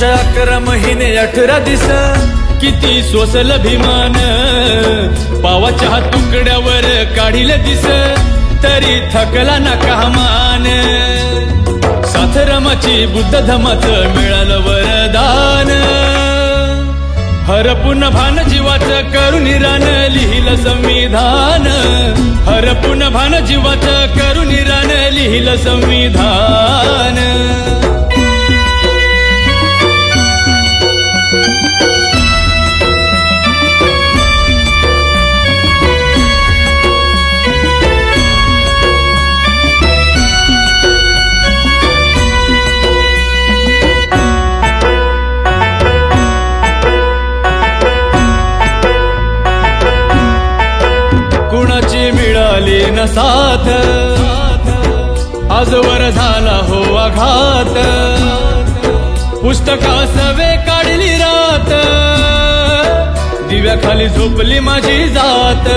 11 महिने 18 दिस किती सोसल भीमान पावाच्या तुकड्यावर काढिले दिस तरी थकला ना कामान साथरमाची बुद्ध धमाच मिळालं वरदान हरपून भान जीवाचं करून रान लिहिलं संविधान हरपून भान जीवाचं करून रान लिहिलं संविधान कुणाची मिळाली न साथ आजवर झाला हो आघात पुस्तकास वे काढली रात दिव्याखाली झोपली माझी जात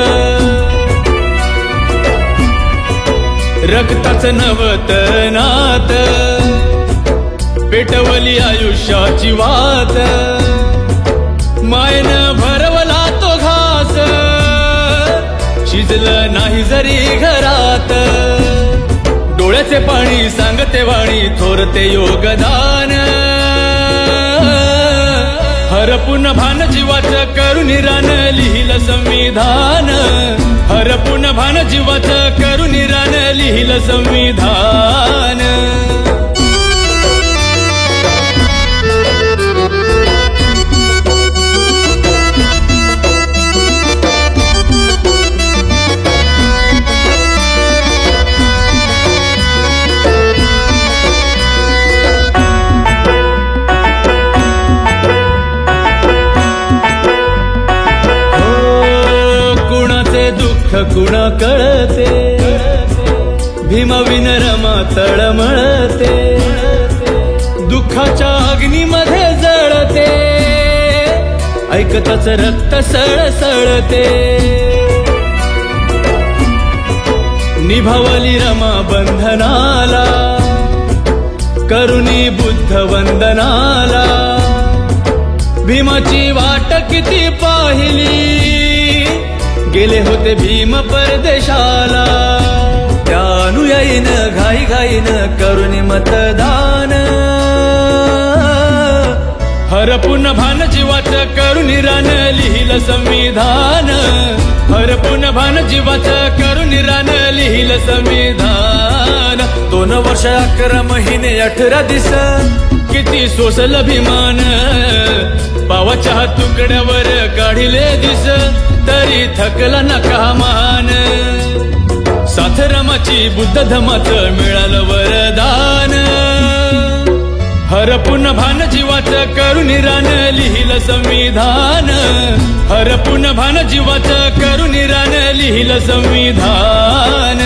रक्ताचं नवत नात पेटवली आयुष्याची वात मायनं भरवला तो घास शिजलं नाही जरी घरात डोळ्याचे पाणी सांगते वाणी थोरते योगदान हरपून भान जीवाचं करून रान लिहिलं संविधान हरपून भान जीवाचं करून रान लिहिलं संविधान कुणा कळते भीमविन रमा तळमळते दुःखाच्या अग्नीमध्ये जळते ऐकताच रक्त सळसळते निभावली रमा बंधनाला करुणी बुद्ध वंदनाला भीमाची वाट किती पाहिली गेले होते भीम परदेशाला त्या अनुयायीनं घाई घाईनं करुणी मतदान हरपून भान जीवाचं करून रान लिहिलं संविधान हरपून भान जीवाचं करून रान लिहिलं संविधान 2 वर्ष 11 महिने 18 दिस किती सोसल भीमान पावाच्या तुकड्यावर काढिले दिस तरी थकला ना कामान साथरमाची बुद्ध धमाचं मिळालं वरदान हरपून भान जीवाचं करून रान लिहिलं संविधान हरपून भान जीवाचं करून रान लिहिलं संविधान